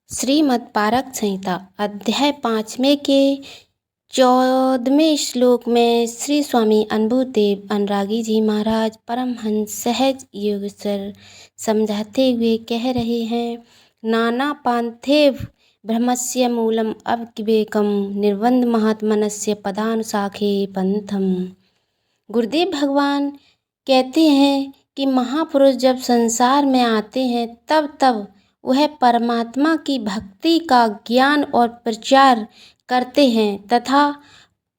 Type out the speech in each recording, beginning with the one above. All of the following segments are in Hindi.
श्रीमद् पारक संहिता अध्याय 5वें के 14वें श्लोक में श्री स्वामी अनुभूदेव अनुरागी जी महाराज परमहंस सहज योगेश्वर समझाते हुए कह रहे हैं। नाना पांथेव ब्रह्मस्य मूलम अविवेकम निर्बंध महात्मनस्य पदानुशाखे पंथम। गुरुदेव भगवान कहते हैं कि महापुरुष जब संसार में आते हैं तब वह परमात्मा की भक्ति का ज्ञान और प्रचार करते हैं तथा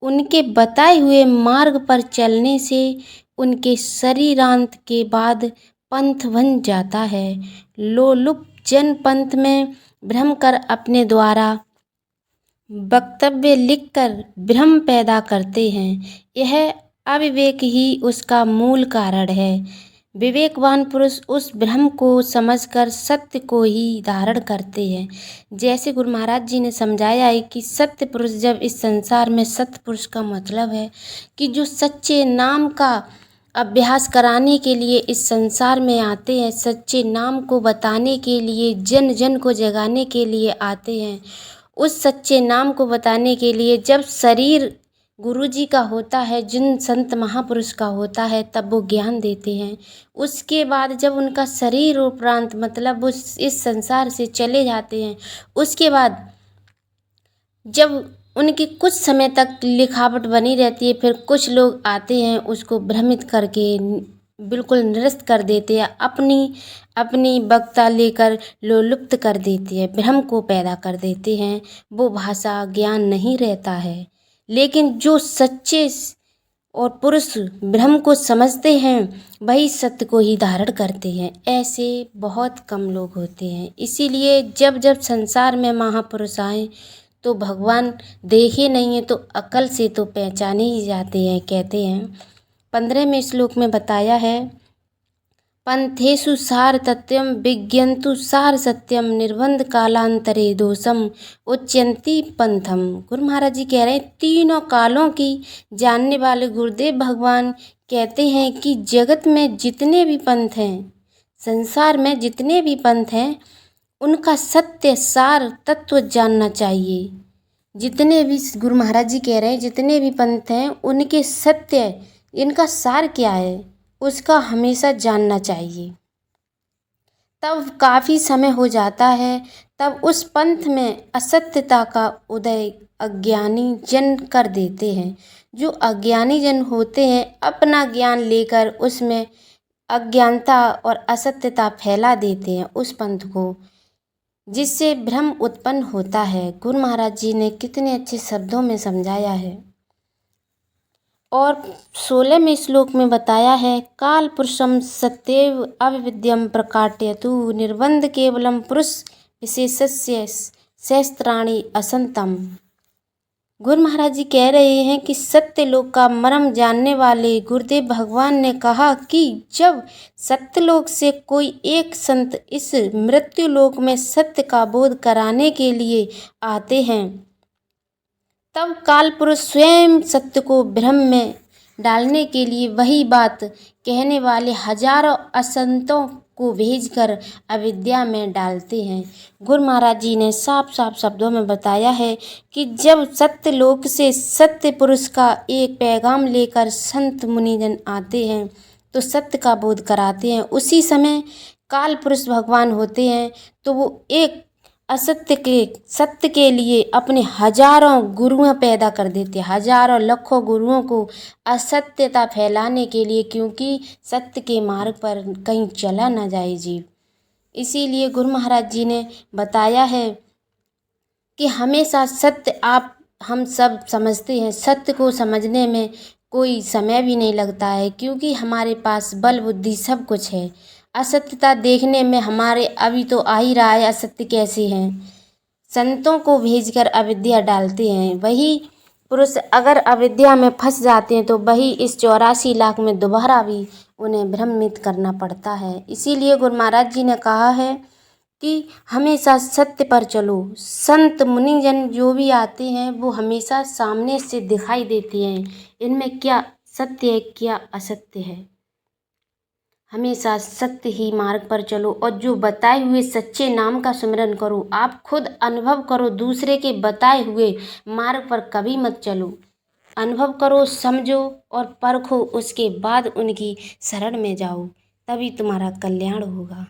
उनके बताए हुए मार्ग पर चलने से उनके शरीरांत के बाद पंथ बन जाता है। लोलुप जन पंथ में भ्रम कर अपने द्वारा वक्तव्य लिखकर भ्रम पैदा करते हैं। यह अविवेक ही उसका मूल कारण है। विवेकवान पुरुष उस भ्रम को समझकर सत्य को ही धारण करते हैं। जैसे गुरु महाराज जी ने समझाया है कि सत्य पुरुष जब इस संसार में, सत्य पुरुष का मतलब है कि जो सच्चे नाम का अभ्यास कराने के लिए इस संसार में आते हैं, सच्चे नाम को बताने के लिए, जन जन को जगाने के लिए आते हैं। उस सच्चे नाम को बताने के लिए जब शरीर गुरु जी का होता है, जिन संत महापुरुष का होता है, तब वो ज्ञान देते हैं। उसके बाद जब उनका शरीर उपरांत मतलब वो इस संसार से चले जाते हैं, उसके बाद जब उनकी कुछ समय तक लिखावट बनी रहती है, फिर कुछ लोग आते हैं उसको भ्रमित करके बिल्कुल निरस्त कर देते हैं, अपनी वक्ता लेकर लोलुप्त कर देते हैं, भ्रम को पैदा कर देते हैं। वो भाषा ज्ञान नहीं रहता है। लेकिन जो सच्चे और पुरुष ब्रह्म को समझते हैं वही सत्य को ही धारण करते हैं। ऐसे बहुत कम लोग होते हैं। इसीलिए जब जब संसार में महापुरुष आए तो भगवान देखे नहीं है तो अकल से तो पहचाने ही जाते हैं। कहते हैं 15वें श्लोक में बताया है, पंथेषु सार तत्वम विज्ञन्तु सार सत्यम निर्बंध कालांतरे दोषम उच्यंती पंथम। गुरु महाराज जी कह रहे हैं तीनों कालों की जानने वाले गुरुदेव भगवान कहते हैं कि जगत में जितने भी पंथ हैं, संसार में जितने भी पंथ हैं, उनका सत्य सार तत्व जानना चाहिए। जितने भी गुरु महाराज जी कह रहे हैं जितने भी पंथ हैं उनके सत्य, इनका सार क्या है, उसका हमेशा जानना चाहिए। तब काफ़ी समय हो जाता है, तब उस पंथ में असत्यता का उदय अज्ञानी जन कर देते हैं। जो अज्ञानी जन होते हैं अपना ज्ञान लेकर उसमें अज्ञानता और असत्यता फैला देते हैं उस पंथ को, जिससे भ्रम उत्पन्न होता है। गुरु महाराज जी ने कितने अच्छे शब्दों में समझाया है। और 16वें श्लोक में बताया है, काल पुरुषम सत्यव अविद्यम प्रकाटयतु निर्बंध केवलम पुरुष विशेषस्य शस्त्राणि असंतम। गुरु महाराज जी कह रहे हैं कि सत्य लोक का मर्म जानने वाले गुरुदेव भगवान ने कहा कि जब सत्यलोक से कोई एक संत इस मृत्यु लोक में सत्य का बोध कराने के लिए आते हैं, तब काल पुरुष स्वयं सत्य को भ्रम में डालने के लिए वही बात कहने वाले हजारों असंतों को भेजकर अविद्या में डालते हैं। गुरु महाराज जी ने साफ साफ शब्दों में बताया है कि जब सत्य लोक से सत्य पुरुष का एक पैगाम लेकर संत मुनिजन आते हैं तो सत्य का बोध कराते हैं, उसी समय काल पुरुष भगवान होते हैं तो वो एक असत्य के सत्य के लिए अपने हजारों गुरुओं पैदा कर देते हैं, हजारों लाखों गुरुओं को असत्यता फैलाने के लिए, क्योंकि सत्य के मार्ग पर कहीं चला ना जाए जीव। इसीलिए गुरु महाराज जी ने बताया है कि हमेशा सत्य हम सब समझते हैं, सत्य को समझने में कोई समय भी नहीं लगता है, क्योंकि हमारे पास बल बुद्धि सब कुछ है। असत्यता देखने में हमारे अभी तो आ ही रहा है असत्य कैसे हैं। संतों को भेजकर अविद्या डालते हैं। वही पुरुष अगर अविद्या में फंस जाते हैं तो वही इस 84 लाख में दोबारा भी उन्हें भ्रमित करना पड़ता है। इसीलिए गुरु महाराज जी ने कहा है कि हमेशा सत्य पर चलो। संत मुनिजन जो भी आते हैं वो हमेशा सामने से दिखाई देते हैं, इनमें क्या सत्य है क्या असत्य है। हमेशा सत्य ही मार्ग पर चलो और जो बताए हुए सच्चे नाम का स्मरण करो। आप खुद अनुभव करो, दूसरे के बताए हुए मार्ग पर कभी मत चलो। अनुभव करो, समझो और परखो, उसके बाद उनकी शरण में जाओ, तभी तुम्हारा कल्याण होगा।